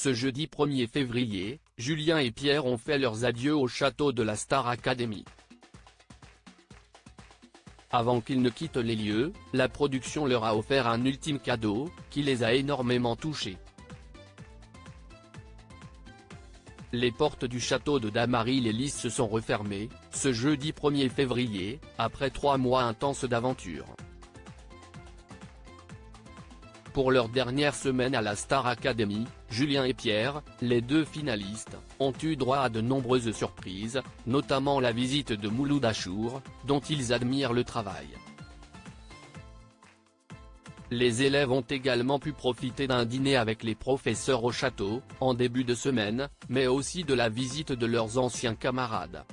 Ce jeudi 1er février, Julien et Pierre ont fait leurs adieux au château de la Star Academy. Avant qu'ils ne quittent les lieux, la production leur a offert un ultime cadeau, qui les a énormément touchés. Les portes du château de Damary-les-Lys se sont refermées, ce jeudi 1er février, après 3 mois intenses d'aventure. Pour leur dernière semaine à la Star Academy, Julien et Pierre, les deux finalistes, ont eu droit à de nombreuses surprises, notamment la visite de Mouloud Achour, dont ils admirent le travail. Les élèves ont également pu profiter d'un dîner avec les professeurs au château, en début de semaine, mais aussi de la visite de leurs anciens camarades.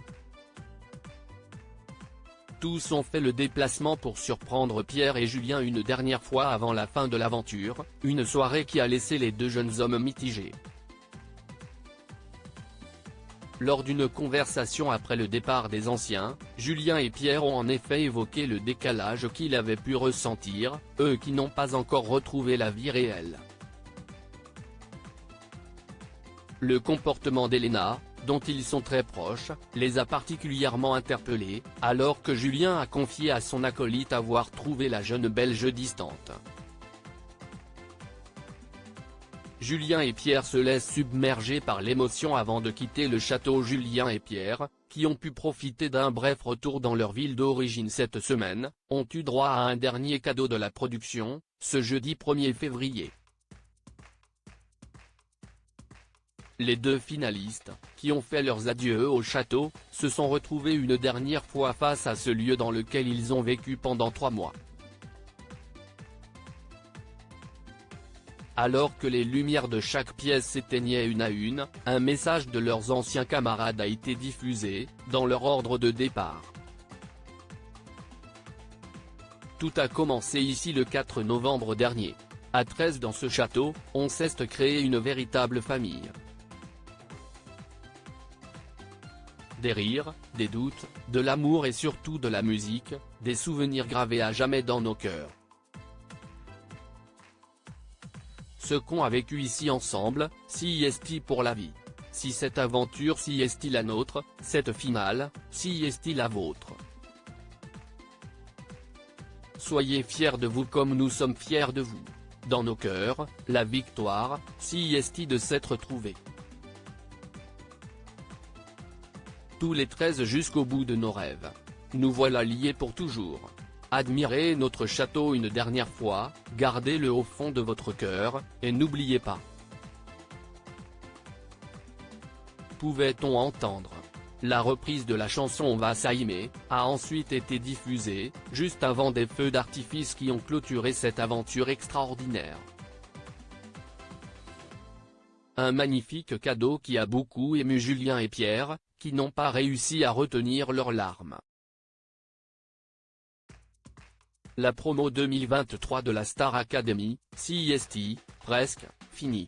Tous ont fait le déplacement pour surprendre Pierre et Julien une dernière fois avant la fin de l'aventure, une soirée qui a laissé les deux jeunes hommes mitigés. Lors d'une conversation après le départ des anciens, Julien et Pierre ont en effet évoqué le décalage qu'ils avaient pu ressentir, eux qui n'ont pas encore retrouvé la vie réelle. Le comportement d'Elena, dont ils sont très proches, les a particulièrement interpellés, alors que Julien a confié à son acolyte avoir trouvé la jeune Belge distante. Julien et Pierre se laissent submerger par l'émotion avant de quitter le château. Julien et Pierre, qui ont pu profiter d'un bref retour dans leur ville d'origine cette semaine, ont eu droit à un dernier cadeau de la production, ce jeudi 1er février. Les deux finalistes, qui ont fait leurs adieux au château, se sont retrouvés une dernière fois face à ce lieu dans lequel ils ont vécu pendant 3 mois. Alors que les lumières de chaque pièce s'éteignaient une à une, un message de leurs anciens camarades a été diffusé, dans leur ordre de départ. Tout a commencé ici le 4 novembre dernier. À 13 dans ce château, on s'est créé une véritable famille. Des rires, des doutes, de l'amour et surtout de la musique, des souvenirs gravés à jamais dans nos cœurs. Ce qu'on a vécu ici ensemble, si est-il pour la vie. Si cette aventure si est-il la nôtre, cette finale, si est-il la vôtre. Soyez fiers de vous comme nous sommes fiers de vous. Dans nos cœurs, la victoire, si est-il de s'être trouvée. Tous les 13 jusqu'au bout de nos rêves. Nous voilà liés pour toujours. Admirez notre château une dernière fois, gardez-le au fond de votre cœur, et n'oubliez pas. Pouvait-on entendre? La reprise de la chanson On va s'aimer a ensuite été diffusée, juste avant des feux d'artifice qui ont clôturé cette aventure extraordinaire. Un magnifique cadeau qui a beaucoup ému Julien et Pierre, qui n'ont pas réussi à retenir leurs larmes. La promo 2023 de la Star Academy, si est presque, finie.